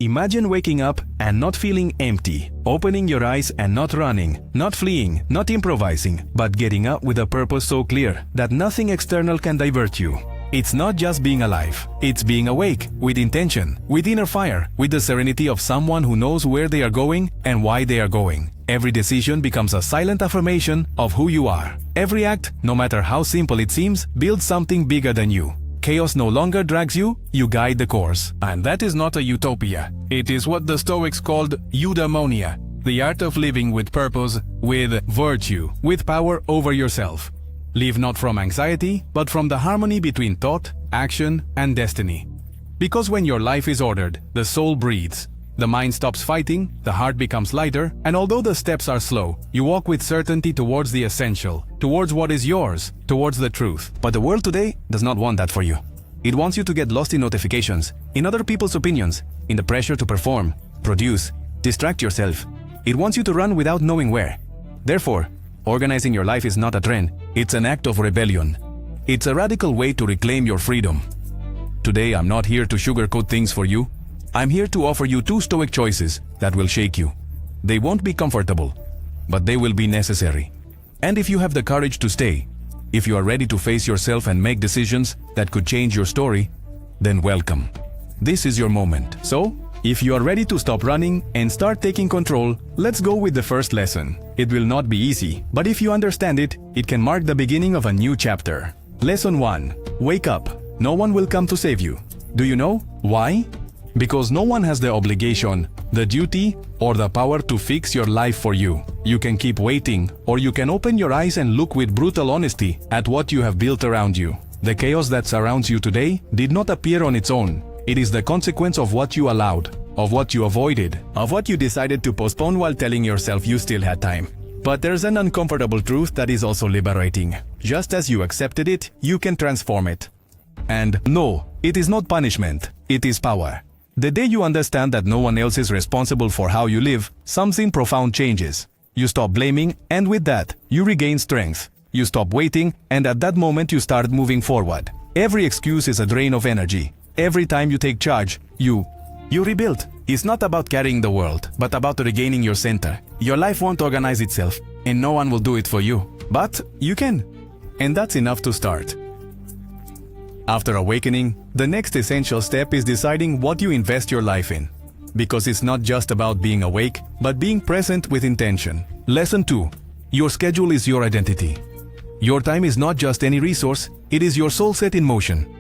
Imagine waking up and not feeling empty, opening your eyes and not running, not fleeing, not improvising, but getting up with a purpose so clear that nothing external can divert you. It's not just being alive, it's being awake, with intention, with inner fire, with the serenity of someone who knows where they are going and why they are going. Every decision becomes a silent affirmation of who you are. Every act, no matter how simple it seems, builds something bigger than you. Chaos no longer drags you, you guide the course. And that is not a utopia. It is what the Stoics called eudaimonia, the art of living with purpose, with virtue, with power over yourself. Live not from anxiety, but from the harmony between thought, action, and destiny. Because when your life is ordered, the soul breathes. The mind stops fighting, the heart becomes lighter, and although the steps are slow, you walk with certainty towards the essential, towards what is yours, towards the truth. But the world today does not want that for you. It wants you to get lost in notifications, in other people's opinions, in the pressure to perform, produce, distract yourself. It wants you to run without knowing where. Therefore, organizing your life is not a trend, it's an act of rebellion. It's a radical way to reclaim your freedom. Today, I'm not here to sugarcoat things for you. I'm here to offer you two Stoic choices that will shake you. They won't be comfortable, but they will be necessary. And if you have the courage to stay, if you are ready to face yourself and make decisions that could change your story, then welcome. This is your moment. So, if you are ready to stop running and start taking control, let's go with the first lesson. It will not be easy, but if you understand it, it can mark the beginning of a new chapter. Lesson 1. Wake up. No one will come to save you. Do you know why? Because no one has the obligation, the duty, or the power to fix your life for you. You can keep waiting, or you can open your eyes and look with brutal honesty at what you have built around you. The chaos that surrounds you today did not appear on its own. It is the consequence of what you allowed, of what you avoided, of what you decided to postpone while telling yourself you still had time. But there's an uncomfortable truth that is also liberating. Just as you accepted it, you can transform it. And no, it is not punishment, it is power. The day you understand that no one else is responsible for how you live, something profound changes. You stop blaming, and with that, you regain strength. You stop waiting, and at that moment you start moving forward. Every excuse is a drain of energy. Every time you take charge, you rebuild. It's not about carrying the world, but about regaining your center. Your life won't organize itself, and no one will do it for you. But you can. And that's enough to start. After awakening, the next essential step is deciding what you invest your life in. Because it's not just about being awake, but being present with intention. Lesson 2. Your schedule is your identity. Your time is not just any resource, it is your soul set in motion.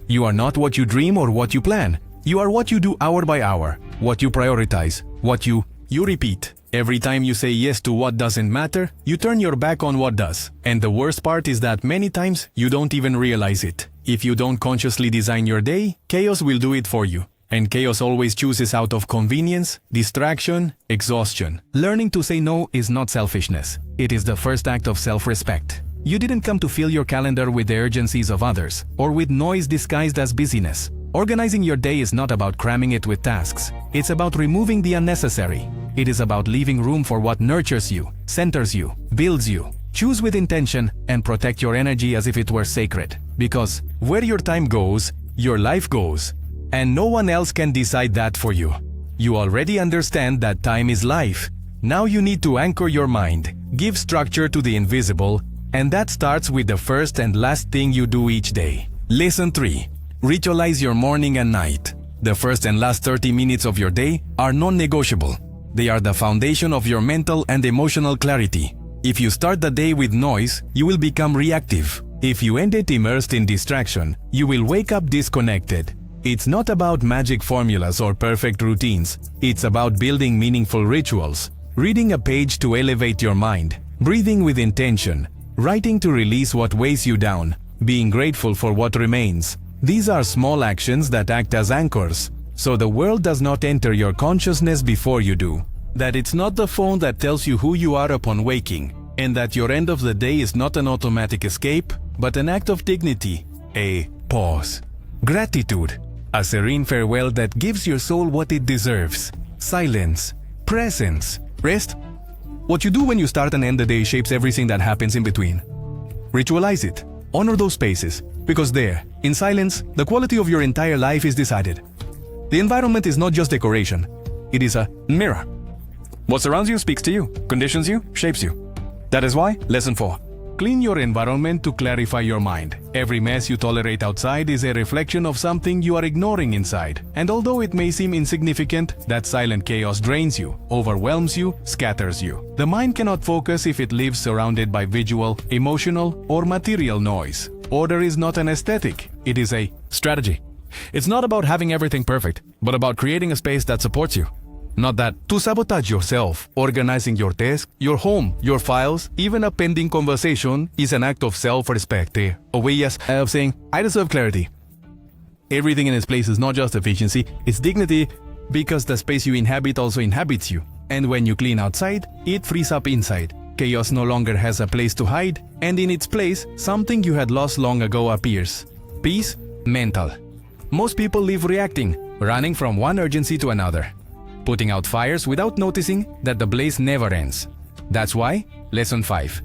You are not what you dream or what you plan. You are what you do hour by hour, what you prioritize, what you repeat. Every time you say yes to what doesn't matter, you turn your back on what does. And the worst part is that many times you don't even realize it. If you don't consciously design your day, chaos will do it for you. And chaos always chooses out of convenience, distraction, exhaustion. Learning to say no is not selfishness. It is the first act of self-respect. You didn't come to fill your calendar with the urgencies of others, or with noise disguised as busyness. Organizing your day is not about cramming it with tasks. It's about removing the unnecessary. It is about leaving room for what nurtures you, centers you, builds you. Choose with intention and protect your energy as if it were sacred. Because where your time goes, your life goes. And no one else can decide that for you. You already understand that time is life. Now you need to anchor your mind, give structure to the invisible, and that starts with the first and last thing you do each day. Lesson 3. Ritualize your morning and night. The first and last 30 minutes of your day are non-negotiable. They are the foundation of your mental and emotional clarity. If you start the day with noise, you will become reactive. If you end it immersed in distraction, you will wake up disconnected. It's not about magic formulas or perfect routines. It's about building meaningful rituals. Reading a page to elevate your mind, breathing with intention, writing to release what weighs you down, being grateful for what remains. These are small actions that act as anchors, so the world does not enter your consciousness before you do. That it's not the phone that tells you who you are upon waking, and that your end of the day is not an automatic escape, but an act of dignity, a pause. Gratitude, a serene farewell that gives your soul what it deserves. Silence, presence, rest. What you do when you start and end the day shapes everything that happens in between. Ritualize it. Honor those spaces, because there, in silence, the quality of your entire life is decided. The environment is not just decoration. It is a mirror. What surrounds you speaks to you, conditions you, shapes you. That is why, lesson 4. Clean your environment to clarify your mind. Every mess you tolerate outside is a reflection of something you are ignoring inside. And although it may seem insignificant, that silent chaos drains you, overwhelms you, scatters you. The mind cannot focus if it lives surrounded by visual, emotional, or material noise. Order is not an aesthetic, it is a strategy. It's not about having everything perfect, but about creating a space that supports you. Not that to sabotage yourself, organizing your desk, your home, your files, even a pending conversation is an act of self-respect, a way of saying, I deserve clarity. Everything in its place is not just efficiency, it's dignity, because the space you inhabit also inhabits you. And when you clean outside, it frees up inside. Chaos no longer has a place to hide, and in its place, something you had lost long ago appears. Peace, mental. Most people live reacting, running from one urgency to another, putting out fires without noticing that the blaze never ends. That's why, lesson 5.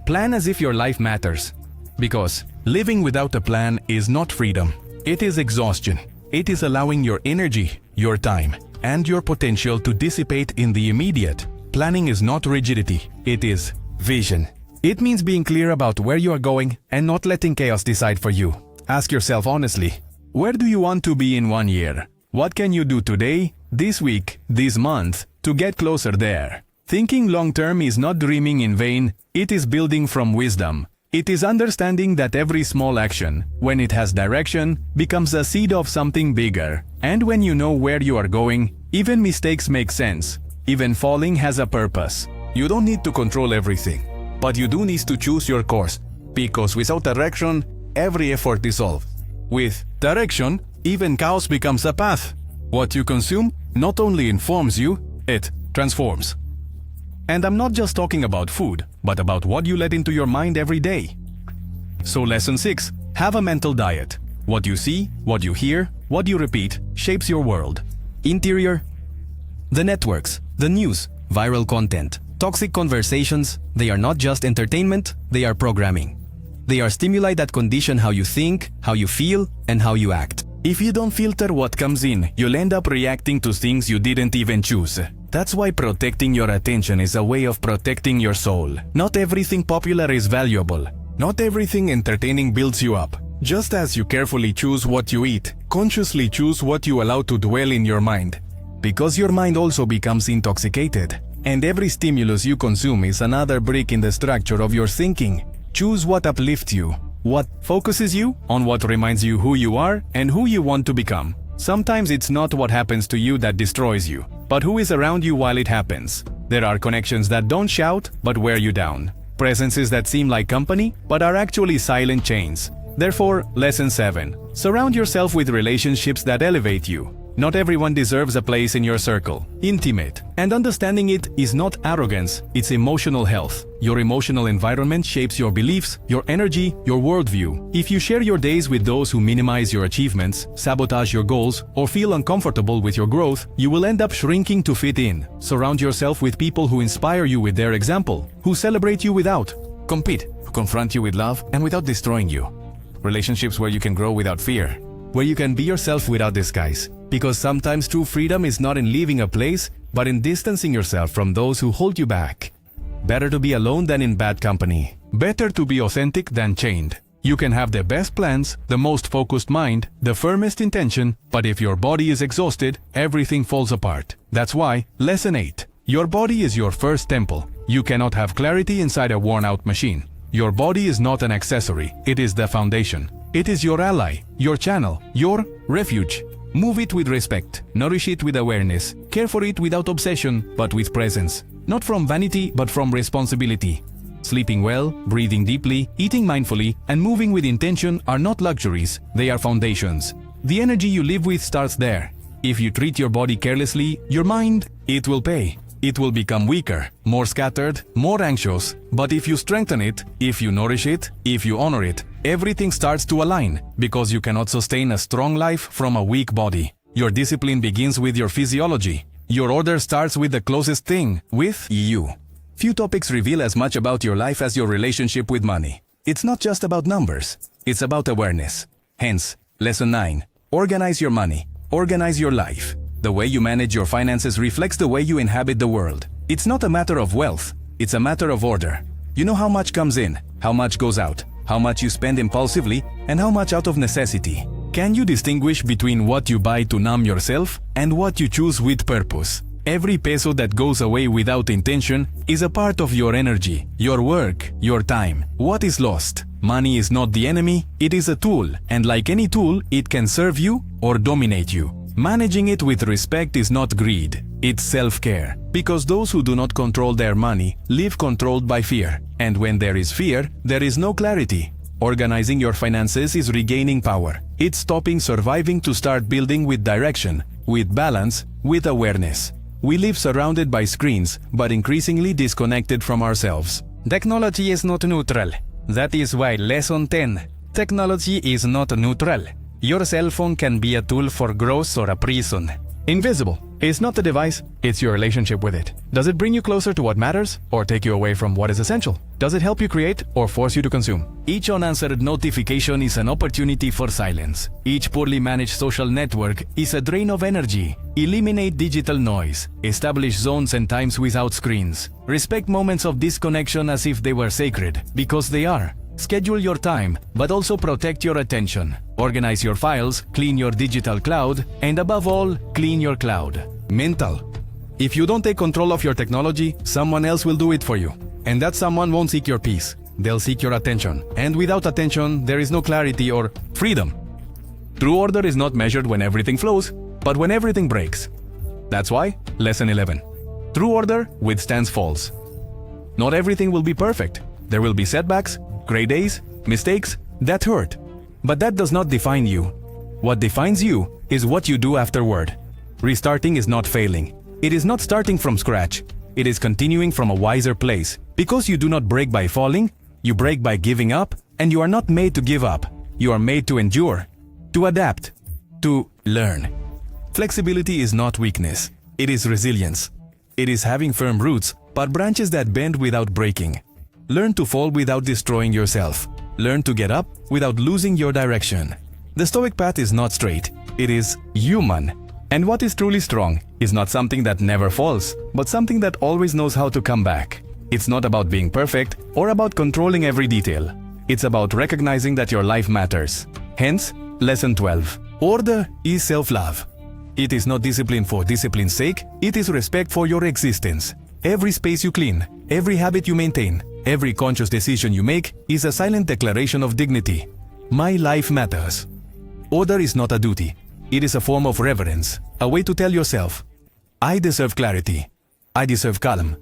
Plan as if your life matters. Because living without a plan is not freedom. It is exhaustion. It is allowing your energy, your time, and your potential to dissipate in the immediate. Planning is not rigidity. It is vision. It means being clear about where you are going and not letting chaos decide for you. Ask yourself honestly, where do you want to be in 1 year? What can you do today, this week, this month, to get closer there? Thinking long-term is not dreaming in vain, it is building from wisdom. It is understanding that every small action, when it has direction, becomes a seed of something bigger. And when you know where you are going, even mistakes make sense. Even falling has a purpose. You don't need to control everything, but you do need to choose your course, because without direction, every effort dissolves. With direction, even chaos becomes a path. What you consume not only informs you, it transforms. And I'm not just talking about food, but about what you let into your mind every day. So lesson 6, have a mental diet. What you see, what you hear, what you repeat, shapes your world. Interior. The networks, the news, viral content, toxic conversations, they are not just entertainment, they are programming. They are stimuli that condition how you think, how you feel, and how you act. If you don't filter what comes in, you'll end up reacting to things you didn't even choose. That's why protecting your attention is a way of protecting your soul. Not everything popular is valuable. Not everything entertaining builds you up. Just as you carefully choose what you eat, consciously choose what you allow to dwell in your mind. Because your mind also becomes intoxicated. And every stimulus you consume is another brick in the structure of your thinking. Choose what uplifts you, what focuses you on what reminds you who you are and who you want to become. Sometimes it's not what happens to you that destroys you, but who is around you while it happens. There are connections that don't shout but wear you down. Presences that seem like company but are actually silent chains. Therefore, lesson 7. Surround yourself with relationships that elevate you. Not everyone deserves a place in your circle. Intimate. And understanding it is not arrogance, it's emotional health. Your emotional environment shapes your beliefs, your energy, your worldview. If you share your days with those who minimize your achievements, sabotage your goals, or feel uncomfortable with your growth, you will end up shrinking to fit in. Surround yourself with people who inspire you with their example, who celebrate you without compete, who confront you with love and without destroying you. Relationships where you can grow without fear, where you can be yourself without disguise. Because sometimes true freedom is not in leaving a place, but in distancing yourself from those who hold you back. Better to be alone than in bad company. Better to be authentic than chained. You can have the best plans, the most focused mind, the firmest intention, but if your body is exhausted, everything falls apart. That's why, lesson 8. Your body is your first temple. You cannot have clarity inside a worn-out machine. Your body is not an accessory, it is the foundation. It is your ally, your channel, your refuge. Move it with respect, nourish it with awareness, care for it without obsession, but with presence. Not from vanity, but from responsibility. Sleeping well, breathing deeply, eating mindfully, and moving with intention are not luxuries, they are foundations. The energy you live with starts there. If you treat your body carelessly, your mind, it will pay. It will become weaker, more scattered, more anxious. But if you strengthen it, if you nourish it, if you honor it, everything starts to align, because you cannot sustain a strong life from a weak body. Your discipline begins with your physiology. Your order starts with the closest thing, with you. Few topics reveal as much about your life as your relationship with money. It's not just about numbers, it's about awareness. Hence, lesson 9. Organize your money. Organize your life. The way you manage your finances reflects the way you inhabit the world. It's not a matter of wealth, it's a matter of order. You know how much comes in, how much goes out, how much you spend impulsively, and how much out of necessity. Can you distinguish between what you buy to numb yourself and what you choose with purpose? Every peso that goes away without intention is a part of your energy, your work, your time. What is lost? Money is not the enemy, it is a tool, and like any tool, it can serve you or dominate you. Managing it with respect is not greed, it's self-care. Because those who do not control their money live controlled by fear. And when there is fear, there is no clarity. Organizing your finances is regaining power. It's stopping surviving to start building with direction, with balance, with awareness. We live surrounded by screens, but increasingly disconnected from ourselves. Technology is not neutral. That is why Lesson 10. Technology is not neutral. Your cell phone can be a tool for growth or a prison. Invisible. It's not the device, it's your relationship with it. Does it bring you closer to what matters or take you away from what is essential? Does it help you create or force you to consume? Each unanswered notification is an opportunity for silence. Each poorly managed social network is a drain of energy. Eliminate digital noise. Establish zones and times without screens. Respect moments of disconnection as if they were sacred, because they are. Schedule your time, but also protect your attention. Organize your files, clean your digital cloud, and above all, clean your cloud. Mental. If you don't take control of your technology, someone else will do it for you. And that someone won't seek your peace. They'll seek your attention. And without attention, there is no clarity or freedom. True order is not measured when everything flows, but when everything breaks. That's why, Lesson 11. True order withstands falls. Not everything will be perfect. There will be setbacks, gray days, mistakes that hurt. But that does not define you. What defines you is what you do afterward. Restarting is not failing. It is not starting from scratch. It is continuing from a wiser place. Because you do not break by falling, you break by giving up, and you are not made to give up. You are made to endure, to adapt, to learn. Flexibility is not weakness. It is resilience. It is having firm roots, but branches that bend without breaking. Learn to fall without destroying yourself. Learn to get up without losing your direction. The Stoic path is not straight. It is human. And what is truly strong is not something that never falls, but something that always knows how to come back. It's not about being perfect or about controlling every detail. It's about recognizing that your life matters. Hence, Lesson 12. Order is self-love. It is not discipline for discipline's sake, it is respect for your existence. Every space you clean, every habit you maintain, every conscious decision you make is a silent declaration of dignity. My life matters. Order is not a duty. It is a form of reverence, a way to tell yourself, I deserve clarity. I deserve calm.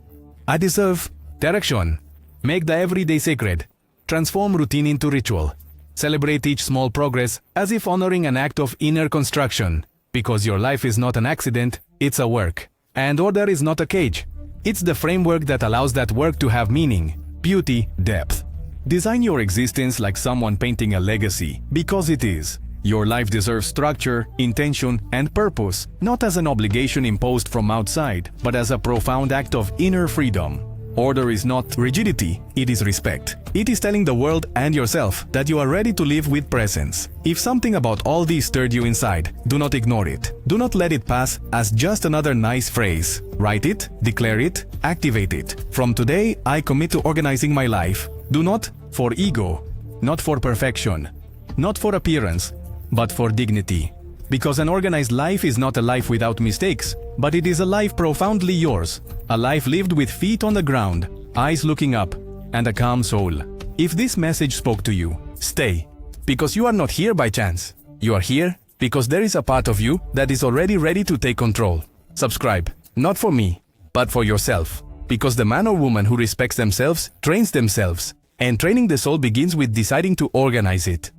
I deserve direction. Make the everyday sacred. Transform routine into ritual. Celebrate each small progress as if honoring an act of inner construction. Because your life is not an accident, it's a work. And order is not a cage. It's the framework that allows that work to have meaning, beauty, depth. Design your existence like someone painting a legacy, because it is. Your life deserves structure, intention, and purpose, not as an obligation imposed from outside, but as a profound act of inner freedom. Order is not rigidity, it is respect. It is telling the world and yourself that you are ready to live with presence. If something about all these stirred you inside, do not ignore it. Do not let it pass as just another nice phrase. Write it, declare it, activate it. From today, I commit to organizing my life. Do not for ego, not for perfection, not for appearance, but for dignity. Because an organized life is not a life without mistakes, but it is a life profoundly yours. A life lived with feet on the ground, eyes looking up, and a calm soul. If this message spoke to you, stay. Because you are not here by chance. You are here because there is a part of you that is already ready to take control. Subscribe, not for me, but for yourself. Because the man or woman who respects themselves trains themselves. And training the soul begins with deciding to organize it.